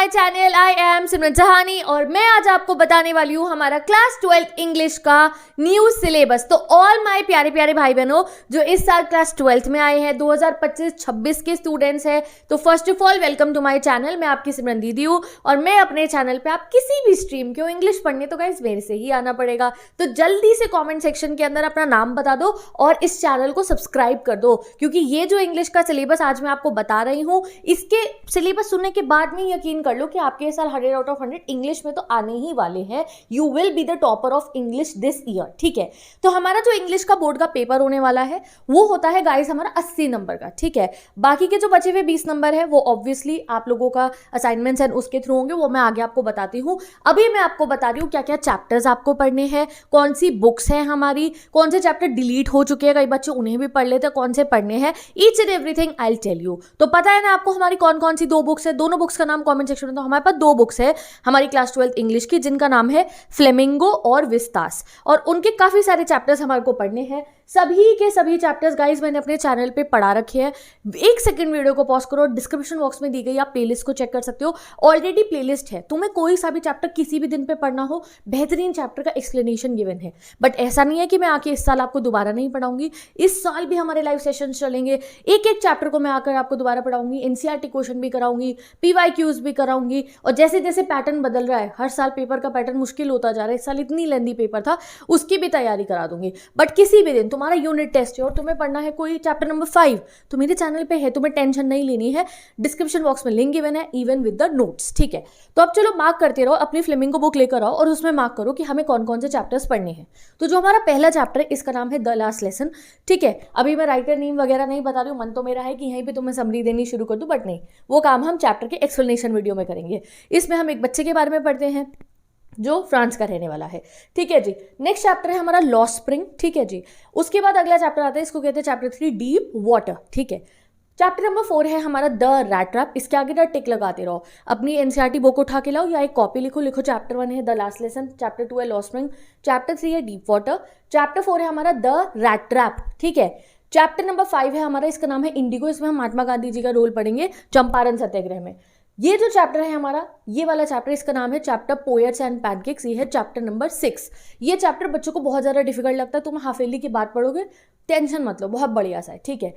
My channel. I am सिमरन जहानी और मैं आज आपको बताने वाली हूँ हमारा क्लास 12 इंग्लिश का न्यू सिलेबस। तो ऑल माय प्यारे प्यारे भाई बहनों जो इस साल क्लास 12th में आए हैं 2025-26 के स्टूडेंट्स हैं, तो first of all welcome to my channel. मैं आपकी सिमरन दीदी हूँ और मैं अपने चैनल पे आप किसी भी स्ट्रीम के हो इंग्लिश पढ़ने तो गाइस मेरे से ही आना पड़ेगा। तो जल्दी से कॉमेंट सेक्शन के अंदर अपना नाम बता दो और इस चैनल को सब्सक्राइब कर दो, क्योंकि ये जो इंग्लिश का सिलेबस आज मैं आपको बता रही हूँ इसके सिलेबस सुनने के बाद में यकीन कर लो कि आपके साल 100 आउट ऑफ 100 इंग्लिश में तो आने ही वाले हैं। You will be the topper of English this year. ठीक है, तो हमारा जो इंग्लिश का बोर्ड का पेपर होने वाला है वो होता है गाइस हमारा 80 नंबर का। ठीक है, बाकी के जो बचे हुए 20 नंबर है वो ऑब्वियसली आप लोगों का असाइनमेंट्स एंड उसके थ्रू होंगे, वो मैं आगे आपको बताती हूँ। अभी मैं आपको बता रही हूँ क्या क्या चैप्टर्स आपको पढ़ने हैं, कौन सी बुक्स हैं हमारी, कौन से चैप्टर डिलीट हो चुके हैं, कई बच्चे उन्हें भी पढ़ लेते हैं, कौन से पढ़ने हैं, each and everything I will tell you. तो पता है ना आपको हमारी कौन कौन सी दो बुक्स है, दोनों बुक्स का नाम कमेंट सेक्शन में। तो हमारे पास दो बुक्स है हमारी क्लास 12 इंग्लिश की जिनका नाम है फ्लेमिंगो और विस्तास, और उनके काफी सारे चैप्टर्स हमारे को पढ़ने हैं। सभी के सभी चैप्टर्स गाइस मैंने अपने चैनल पे पढ़ा रखे हैं। एक सेकंड वीडियो को पॉज करो, डिस्क्रिप्शन बॉक्स में दी गई आप प्लेलिस्ट को चेक कर सकते हो, ऑलरेडी प्लेलिस्ट है। तुम्हें कोई सा भी चैप्टर किसी भी दिन पे पढ़ना हो, बेहतरीन चैप्टर का एक्सप्लेनेशन गिवन है। बट ऐसा नहीं है कि मैं आके इस साल आपको दोबारा नहीं पढ़ाऊंगी, इस साल भी हमारे लाइव सेशन चलेंगे। एक एक चैप्टर को मैं आकर आपको दोबारा पढ़ाऊंगी, एनसीईआरटी क्वेश्चन भी कराऊंगी, पीवाईक्यूज भी कराऊंगी, और जैसे जैसे पैटर्न बदल रहा है, हर साल पेपर का पैटर्न मुश्किल होता जा रहा है, इस साल इतनी लेंदी पेपर था उसकी भी तैयारी करा दूंगी। बट किसी भी दिन तुम्हारा यूनिट टेस्ट है और तुम्हें पढ़ना है कोई चैप्टर नंबर 5 तो मेरे चैनल पे है, तुम्हें टेंशन नहीं लेनी है, डिस्क्रिप्शन बॉक्स में लिंक गिवन है इवन विद द नोट्स। ठीक है, तो अब चलो मार्क करते रहो, अपनी फ्लेमिंगो बुक लेकर आओ और उसमें मार्क करो कि हमें कौन कौन से चैप्टर्स पढ़ने हैं। तो जो हमारा पहला चैप्टर है इसका नाम है द लास्ट लेसन। ठीक है, अभी मैं राइटर नेम वगैरह नहीं बता रही हूँ, मन तो मेरा है कि यहीं पे तुम्हें समरी देनी शुरू कर दूँ, बट नहीं, वो काम हम चैप्टर के एक्सप्लेनेशन वीडियो में करेंगे। इसमें हम एक बच्चे के बारे में पढ़ते हैं जो फ्रांस का रहने वाला है। ठीक है जी, नेक्स्ट चैप्टर है हमारा लॉ स्प्रिंग। ठीक है जी, उसके बाद अगला चैप्टर आता है, इसको कहते हैं चैप्टर 3 डीप वाटर। ठीक है, चैप्टर नंबर 4 है हमारा द रैट ट्रैप। इसके आगे द टिक लगाते रहो, अपनी एनसीईआरटी बुक उठा के लाओ या एक कॉपी लिखो चैप्टर 1 है द लास्ट लेसन, चैप्टर 2 है लॉ स्प्रिंग, चैप्टर 3 है डीप वाटर, चैप्टर 4 है हमारा द रैट ट्रैप। ठीक है, चैप्टर नंबर 5 है हमारा, इसका नाम है इंडिगो। इसमें हम महात्मा गांधी जी का रोल पढ़ेंगे चंपारण सत्याग्रह में। ये जो चैप्टर है हमारा, ये वाला चैप्टर, इसका नाम है चैप्टर पोएट्स एंड पैनकेक्स। ये है चैप्टर नंबर 6। ये चैप्टर बच्चों को बहुत ज़्यादा डिफिकल्ट लगता है, तुम हाफेली की बात पढ़ोगे टेंशन मत लो, बहुत बढ़िया सा है। ठीक है,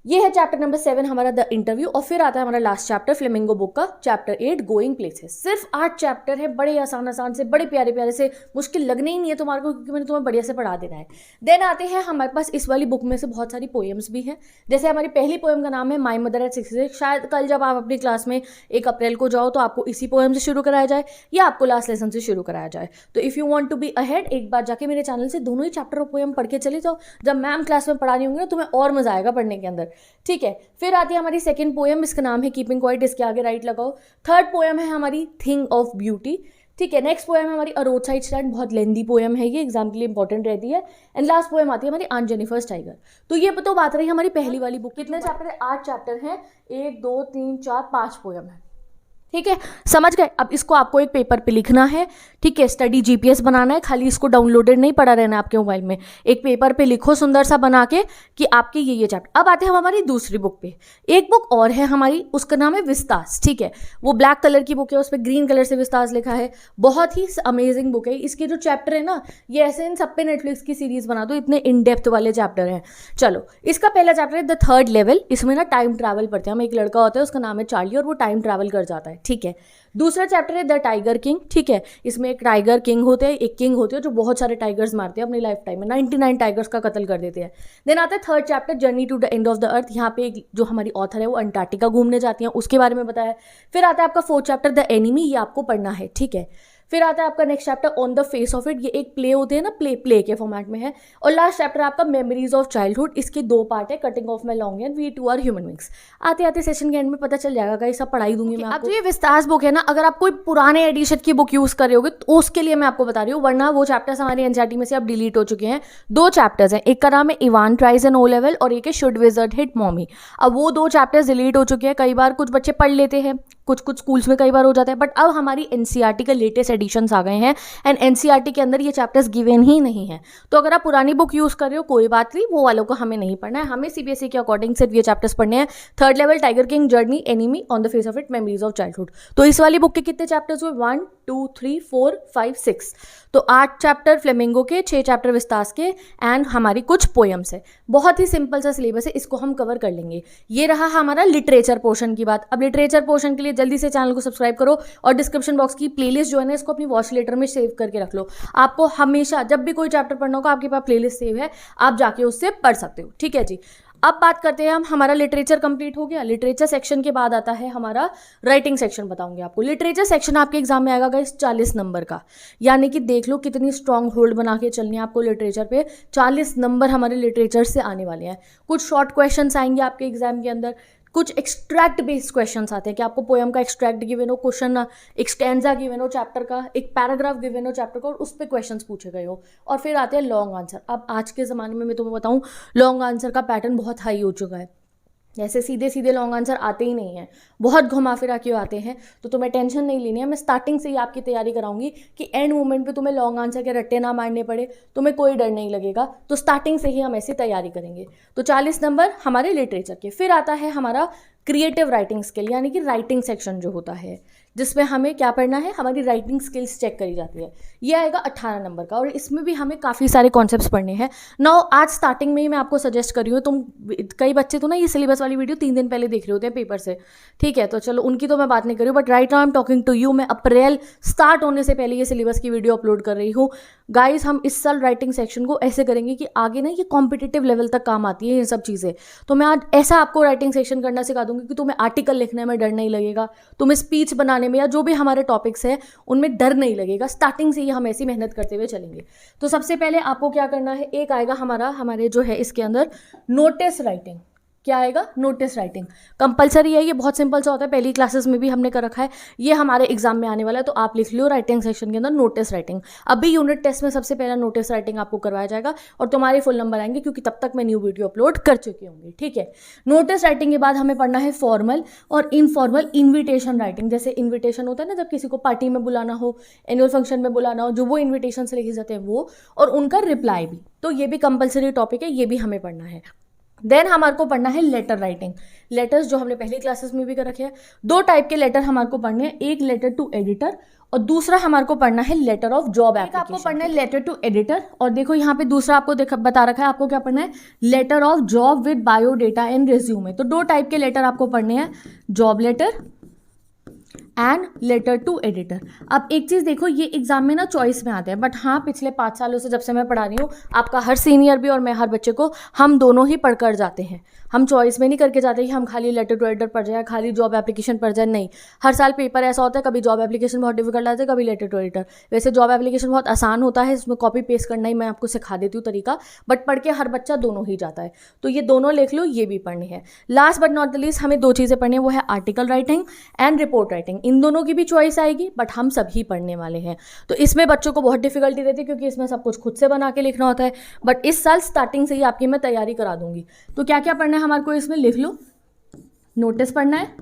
ये है चैप्टर नंबर 7 हमारा द इंटरव्यू, और फिर आता है हमारा लास्ट चैप्टर फ्लेमिंगो बुक का चैप्टर 8 गोइंग प्लेसेस। सिर्फ 8 चैप्टर है, बड़े आसान से, बड़े प्यारे प्यारे से, मुश्किल लगने ही नहीं है तुम्हारे को, क्योंकि मैंने तुम्हें बढ़िया से पढ़ा देना है। देन आते हैं हमारे पास इस वाली बुक में से बहुत सारी पोएम्स भी हैं। जैसे हमारी पहली पोएम का नाम है माई मदर एट 66। शायद कल जब आप अपनी क्लास में 1 अप्रैल को जाओ तो आपको इसी पोएम से शुरू कराया जाए या आपको लास्ट लेसन से शुरू कराया जाए। तो if you want to be ahead, एक बार जाके मेरे चैनल से दोनों ही चैप्टर और पोएम पढ़ के चले जाओ। जब मैम क्लास में पढ़ा रही होंगी ना तुम्हें और मजा आएगा पढ़ने के अंदर। ठीक है, फिर आती है हमारी सेकंड पोएम, इसका नाम है कीपिंग क्वाइट, इसके आगे राइट लगाओ। थर्ड पोएम है हमारी थिंग ऑफ ब्यूटी। ठीक है, नेक्स्ट पोएम है हमारी अ रोड साइड स्टैंड, बहुत लेंदी पोएम है ये, एग्जाम के लिए इंपॉर्टेंट रहती है। एंड लास्ट पोएम आती है हमारी ऑन जेनिफर्स टाइगर। तो ये तो बात रही हमारी पहली वाली बुक। कितने चैप्टर है? 8 चैप्टर हैं, 1 2 3 4 5 पोएम है। ठीक है, समझ गए। अब इसको आपको एक पेपर पे लिखना है। ठीक है, स्टडी जीपीएस बनाना है, खाली इसको डाउनलोडेड नहीं पड़ा रहना आपके मोबाइल में, एक पेपर पे लिखो सुंदर सा बना के कि आपके ये चैप्टर। अब आते हैं हम हमारी दूसरी बुक पे। एक बुक और है हमारी, उसका नाम है विस्तास। ठीक है, वो ब्लैक कलर की बुक है, उस पर ग्रीन कलर से विस्तास लिखा है, बहुत ही अमेजिंग बुक है। इसके जो चैप्टर है ना, ये ऐसे इन सब पे नेटफ्लिक्स की सीरीज बना दो, इतने इन डेप्थ वाले चैप्टर हैं। चलो, इसका पहला चैप्टर है द थर्ड लेवल। इसमें ना टाइम ट्रैवल पढ़ते हैं हम। एक लड़का होता है, उसका नाम है चार्ली, और वो टाइम ट्रैवल कर जाता है। ठीक है, दूसरा चैप्टर है द टाइगर किंग। ठीक है, इसमें एक टाइगर किंग होते हैं, एक किंग होते हैं जो बहुत सारे टाइगर्स मारते हैं अपनी लाइफ टाइम में, 99 टाइगर्स का कत्ल कर देते हैं। देन आता है third chapter journey to the end of the earth. यहाँ पे एक जो हमारी ऑथर है वो अंटार्कटिका घूमने जाती हैं, उसके बारे में बताया। फिर आता है आपका फोर्थ चैप्टर द एनिमी, ये आपको पढ़ना है। ठीक है, फिर आता है आपका next chapter on the face of it, ये एक प्ले होते हैं ना, प्ले के फॉर्मेट में है। और लास्ट चैप्टर आपका मेमोरीज ऑफ चाइल्डहुड, इसके 2 पार्ट है, cutting of my long and we too are human beings. आते आते सेशन के एंड में पता चल जाएगा, ये सब पढ़ाई दूंगी मैं आपको। अब जो ये विस्तास बुक है ना, अगर आप कोई पुराने एडिशन की बुक यूज कर रहे होगे तो उसके लिए मैं आपको बता रही हूँ, वरना वो चैप्टर्स हमारी एनसीईआरटी में से अब डिलीट हो चुके हैं। 2 चैप्टर्स हैं, एक का नाम है Evans tries an O level और एक है शुड विजर्ड हिट मॉमी। अब वो 2 चैप्टर्स डिलीट हो चुके हैं। कई बार कुछ बच्चे पढ़ लेते हैं, कुछ कुछ स्कूल्स में कई बार हो जाता है, बट अब हमारी एनसीईआरटी के लेटेस्ट एडिशंस आ गए हैं एंड एनसीईआरटी के अंदर ये चैप्टर्स गिवन ही नहीं है। तो अगर आप पुरानी बुक यूज़ कर रहे हो कोई बात नहीं, वो वालों को हमें नहीं पढ़ना है, हमें सीबीएसई के अकॉर्डिंग सिर्फ ये चैप्टर्स पढ़ने हैं। Third level tiger king journey enemy on the face of it memories of childhood. तो इस वाली बुक के कितने चैप्टर्स हुए, 1 2 3 4 5 6, तो 8 चैप्टर फ्लेमिंगो के, 6 चैप्टर विस्तास के एंड हमारी कुछ पोएम्स है। बहुत ही सिंपल सा सिलेबस है, इसको हम कवर कर लेंगे। ये रहा हमारा लिटरेचर पोर्शन की बात। अब लिटरेचर पोर्शन के लिए जल्दी से चैनल को सब्सक्राइब करो और डिस्क्रिप्शन बॉक्स की प्लेलिस्ट जो है ना, इसको अपनी वॉच लेटर में सेव करके रख लो। आपको हमेशा जब भी कोई चैप्टर पढ़ना होगा, आपके पास प्लेलिस्ट सेव है, आप जाके उससे पढ़ सकते हो। ठीक है जी। अब बात करते हैं हम, हमारा लिटरेचर कंप्लीट हो गया। लिटरेचर सेक्शन के बाद आता है हमारा राइटिंग सेक्शन। बताऊंगी आपको, लिटरेचर सेक्शन आपके एग्जाम में आएगा गाइस 40 नंबर का, यानी कि देख लो कितनी स्ट्रांग होल्ड बना के चलनी है आपको लिटरेचर पे। 40 नंबर हमारे लिटरेचर से आने वाले हैं। कुछ शॉर्ट क्वेश्चंस आएंगे आपके एग्जाम के अंदर, कुछ एक्सट्रैक्ट बेस्ड क्वेश्चंस आते हैं कि आपको पोएम का एक्सट्रैक्ट गिवन हो, क्वेश्चन एक स्टैंजा गिवन हो चैप्टर का, एक पैराग्राफ गिवन हो चैप्टर का और उस पर क्वेश्चंस पूछे गए हो, और फिर आते हैं लॉन्ग आंसर। अब आज के ज़माने में मैं तुम्हें बताऊं, लॉन्ग आंसर का पैटर्न बहुत हाई हो चुका है। ऐसे सीधे सीधे लॉन्ग आंसर आते ही नहीं हैं, बहुत घुमा फिरा के आते हैं। तो तुम्हें टेंशन नहीं लेनी है, मैं स्टार्टिंग से ही आपकी तैयारी कराऊंगी कि एंड मोमेंट पे तुम्हें लॉन्ग आंसर के रट्टे ना मारने पड़े, तुम्हें कोई डर नहीं लगेगा। तो स्टार्टिंग से ही हम ऐसी तैयारी करेंगे। तो 40 नंबर हमारे लिटरेचर के। फिर आता है हमारा क्रिएटिव राइटिंग स्किल, यानी कि राइटिंग सेक्शन जो होता है, जिसमें हमें क्या पढ़ना है, हमारी राइटिंग स्किल्स चेक करी जाती है। ये आएगा 18 नंबर का और इसमें भी हमें काफ़ी सारे कॉन्सेप्ट्स पढ़ने हैं। नाउ आज स्टार्टिंग में ही मैं आपको सजेस्ट कर रही हूँ, तुम कई बच्चे तो ना ये सिलेबस वाली वीडियो 3 दिन पहले देख रहे होते हैं पेपर से, ठीक है, तो चलो उनकी तो मैं बात नहीं कर रही हूँ, but right now I am talking to you. मैं अप्रैल स्टार्ट होने से पहले ये सिलेबस की वीडियो अपलोड कर रही हूँ। गाइज हम इस साल राइटिंग सेक्शन को ऐसे करेंगे कि आगे ना ये कॉम्पिटिटिव लेवल तक काम आती है ये सब चीज़ें। तो मैं आज ऐसा आपको राइटिंग सेक्शन करना सिखा दूंगी कि तुम्हें आर्टिकल लिखने में डर नहीं लगेगा, तुम्हें स्पीच बनाने में या जो भी हमारे टॉपिक्स है उनमें डर नहीं लगेगा। स्टार्टिंग से ही हम ऐसी मेहनत करते हुए चलेंगे। तो सबसे पहले आपको क्या करना है, एक आएगा हमारे जो है इसके अंदर नोटिस राइटिंग। क्या आएगा, नोटिस राइटिंग कंपलसरी है। ये बहुत सिंपल सा होता है, पहली क्लासेस में भी हमने कर रखा है, ये हमारे एग्जाम में आने वाला है। तो आप लिख लो राइटिंग सेक्शन के अंदर नोटिस राइटिंग। अभी यूनिट टेस्ट में सबसे पहला नोटिस राइटिंग आपको करवाया जाएगा और तुम्हारे फुल नंबर आएंगे, क्योंकि तब तक मैं न्यू वीडियो अपलोड कर चुकी होंगी। ठीक है, नोटिस राइटिंग के बाद हमें पढ़ना है फॉर्मल और इनफॉर्मल इन्विटेशन राइटिंग। जैसे इन्विटेशन होता है ना, जब किसी को पार्टी में बुलाना हो, एनुअल फंक्शन में बुलाना हो, जो वो इन्विटेशन से लिखे जाते हैं वो, और उनका रिप्लाई भी। तो ये भी कंपलसरी टॉपिक है, ये भी हमें पढ़ना है। देन हमारे को पढ़ना है लेटर राइटिंग। लेटर्स जो हमने पहली क्लासेस में भी कर रखे हैं, 2 टाइप के लेटर हमारे को पढ़ने हैं, एक लेटर टू एडिटर और दूसरा हमारे को पढ़ना है लेटर ऑफ जॉब एप्लीकेशन। आपको पढ़ना है लेटर टू एडिटर, और देखो यहाँ पे दूसरा आपको बता रखा है आपको क्या पढ़ना है, letter of job with biodata and resume. तो 2 टाइप के लेटर आपको पढ़ने हैं, job letter and letter to editor. अब एक चीज़ देखो, ये एग्जाम में ना चॉइस में आते हैं, बट हाँ पिछले 5 सालों से जब से मैं पढ़ा रही हूँ, आपका हर सीनियर भी और मैं हर बच्चे को, हम दोनों ही पढ़ कर जाते हैं। हम चॉइस में नहीं करके जाते कि हम खाली लेटर टू एडिटर पढ़ जाए, खाली जॉब एप्लीकेशन पढ़ जाए, नहीं। हर साल पेपर ऐसा होता है, कभी जॉब एप्लीकेशन बहुत डिफिकल्ट आता है, कभी लेटर टू एडिटर। वैसे जॉब एप्लीकेशन बहुत आसान होता है, इसमें कॉपी पेस्ट करना ही मैं आपको सिखा देती हूँ तरीका, बट पढ़ के हर बच्चा दोनों ही जाता है। तो ये दोनों लिख लो, ये भी पढ़नी है। Last but not the least हमें 2 चीज़ें पढ़नी है, वो है article writing and report writing. इन दोनों की भी चॉइस आएगी, बट हम सभी पढ़ने वाले हैं। तो इसमें बच्चों को बहुत डिफिकल्टी रहती है, क्योंकि इसमें सब कुछ खुद से बना के लिखना होता है, बट इस साल स्टार्टिंग से ही आपकी मैं तैयारी करा दूंगी। तो क्या क्या पढ़ना है हमारे को, इसमें लिख लो। नोटिस पढ़ना है,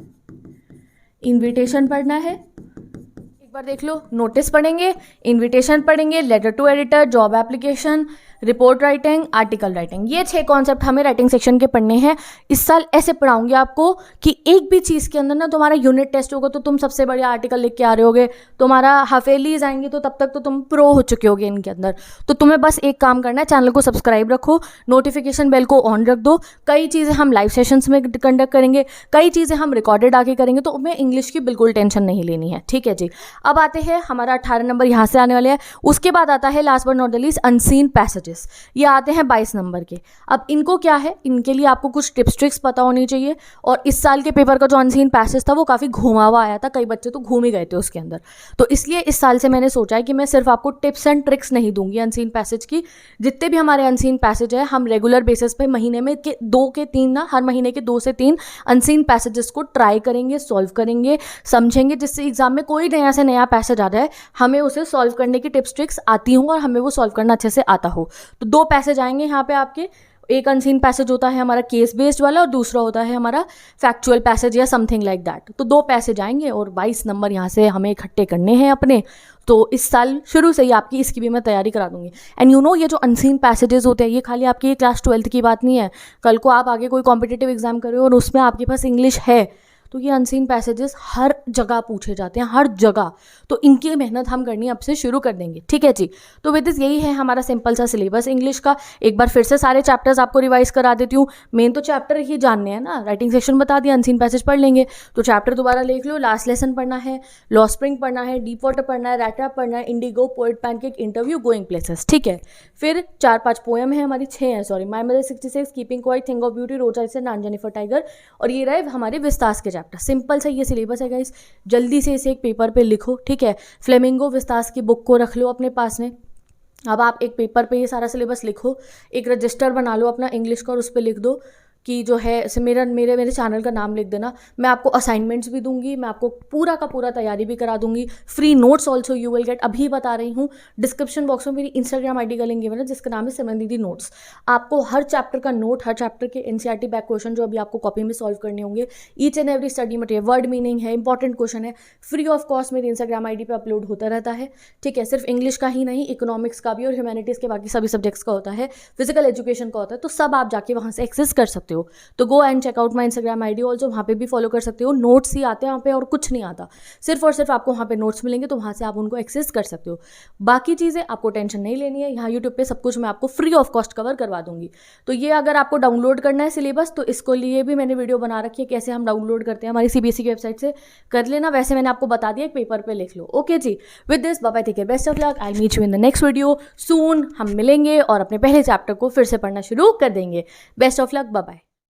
इनविटेशन पढ़ना है, एक बार देख लो, नोटिस पढ़ेंगे, इनविटेशन पढ़ेंगे, letter to editor, job application, report writing, article writing. ये 6 कॉन्सेप्ट हमें राइटिंग सेक्शन के पढ़ने हैं। इस साल ऐसे पढ़ाऊंगी आपको कि एक भी चीज़ के अंदर ना तुम्हारा यूनिट टेस्ट होगा तो तुम सबसे बढ़िया आर्टिकल लिख के आ रहे होगे, तुम्हारा हाफेलीज आएंगे तो तब तक तो तुम प्रो हो चुके होगे इनके अंदर। तो तुम्हें बस एक काम करना है, चैनल को सब्सक्राइब रखो, नोटिफिकेशन बेल को ऑन रख दो। कई चीज़ें हम लाइव सेशंस में कंडक्ट करेंगे, कई चीज़ें हम रिकॉर्डेड आके करेंगे, तो हमें इंग्लिश की बिल्कुल टेंशन नहीं लेनी है। ठीक है जी। अब आते हैं हमारा 18 नंबर यहाँ से आने वाले हैं। उसके बाद आता है last but not the least unseen passages. ये आते हैं 22 नंबर के। अब इनको क्या है, इनके लिए आपको कुछ टिप्स ट्रिक्स पता होनी चाहिए। और इस साल के पेपर का जो अनसीन पैसेज था वो काफ़ी घुमा हुआ आया था, कई बच्चे तो घूम ही गए थे उसके अंदर। तो इसलिए इस साल से मैंने सोचा है कि मैं सिर्फ आपको टिप्स एंड ट्रिक्स नहीं दूंगी अनसीन पैसेज की। जितने भी हमारे अनसीन पैसेज है, हम रेगुलर बेसिस पे महीने में 2 के 3 ना, हर महीने के 2 से 3 अनसीन पैसेजेस को ट्राई करेंगे, सॉल्व करेंगे, समझेंगे, जिससे एग्जाम में कोई नया से नया पैसेज आ जाए, हमें उसे सॉल्व करने की टिप्स ट्रिक्स आती हूँ और हमें वो सॉल्व करना अच्छे से आता हो। तो 2 पैसेज आएंगे यहाँ पे आपके। एक अनसीन पैसेज होता है हमारा केस बेस्ड वाला और दूसरा होता है हमारा फैक्चुअल पैसेज या समथिंग लाइक दैट। तो 2 पैसेज आएंगे और 22 नंबर यहाँ से हमें इकट्ठे करने हैं अपने। तो इस साल शुरू से ही आपकी इसकी भी मैं तैयारी करा दूंगी। एंड यू नो ये जो अनसीन पैसेजेस होते हैं ये खाली आपकी क्लास 12th की बात नहीं है। कल को आप आगे कोई कॉम्पिटिटिव एग्जाम कर रहे हो और उसमें आपके पास इंग्लिश है तो ये अनसीन पैसेजेस हर जगह पूछे जाते हैं, हर जगह। तो इनकी मेहनत हम करनी अब से शुरू कर देंगे, ठीक है जी। तो विद दिस यही है हमारा सिंपल सा सिलेबस इंग्लिश का। एक बार फिर से सारे चैप्टर्स आपको रिवाइज करा देती हूँ। मेन तो चैप्टर ही जानने हैं ना, राइटिंग सेक्शन बता दिया, अनसीन पैसेज पढ़ लेंगे। तो चैप्टर दोबारा लिख लो, लास्ट लेसन पढ़ना है, लॉ स्प्रिंग पढ़ना है, डीप वाटर पढ़ना है, रैट रैप पढ़ना है, Indigo, poet pancake, interview, going places, ठीक है। फिर 4-5 पोएम है हमारी, 6 हैं sorry, my mother 66, keeping quiet, thing of beauty, रोज आई से, नॉन जेनिफर टाइगर। और ये रहे हमारे विस्तास के चैप्टर। सिंपल सा ये सिलेबस है गाइस, जल्दी से इसे एक पेपर पे लिखो, ठीक है। फ्लेमिंगो विस्तास की बुक को रख लो अपने पास में। अब आप एक पेपर पे ये सारा सिलेबस लिखो, एक रजिस्टर बना लो अपना इंग्लिश का और उस पर लिख दो कि जो है मेरे चैनल का नाम लिख देना। मैं आपको असाइनमेंट्स भी दूंगी, मैं आपको पूरा का पूरा तैयारी भी करा दूंगी। Free notes also you will get. अभी बता रही हूँ, डिस्क्रिप्शन बॉक्स में मेरी इंस्टाग्राम आईडी का लिंक है जिसका नाम है सिमरन दीदी नोट्स। आपको हर चैप्टर का नोट, हर चैप्टर के एनसीईआरटी बैक क्वेश्चन जो अभी आपको कॉपी में सॉल्व करने होंगे, each and every study material, word meaning है, इंपॉर्टेंट क्वेश्चन है, फ्री ऑफ कॉस्ट मेरी इंस्टाग्राम आईडी पे अपलोड होता रहता है, ठीक है। सिर्फ इंग्लिश का ही नहीं, इकोनॉमिक्स का भी और ह्यूमैनिटीज़ के बाकी सभी सब्जेक्ट्स का होता है, फिजिकल एजुकेशन का होता है। तो सब आप जाके वहाँ से एक्सेस कर सकते हो। तो go and check out my Instagram ID also, वहाँ पे भी फॉलो कर सकते हो। नोट्स ही आते हैं वहाँ पे और कुछ नहीं आता, सिर्फ और सिर्फ आपको वहाँ पे नोट्स मिलेंगे, तो वहाँ से आप उनको एक्सेस कर सकते हो। बाकी चीज़ें आपको टेंशन नहीं लेनी है, यहाँ यूट्यूब पे सब कुछ मैं आपको फ्री ऑफ कॉस्ट कवर करवा दूंगी। तो ये अगर आपको डाउनलोड करना है सिलेबस तो इसको लिए भी मैंने वीडियो बना रखी है कैसे हम डाउनलोड करते हैं, हमारी सीबीएसई की वेबसाइट से कर लेना। वैसे मैंने आपको बता दिया, एक पेपर पे लिख लो, ओके जी। With this bye bye, take care, best of luck, I meet you in the next video soon. हम मिलेंगे और अपने पहले चैप्टर को फिर से पढ़ना शुरू कर देंगे। Best of luck, bye bye.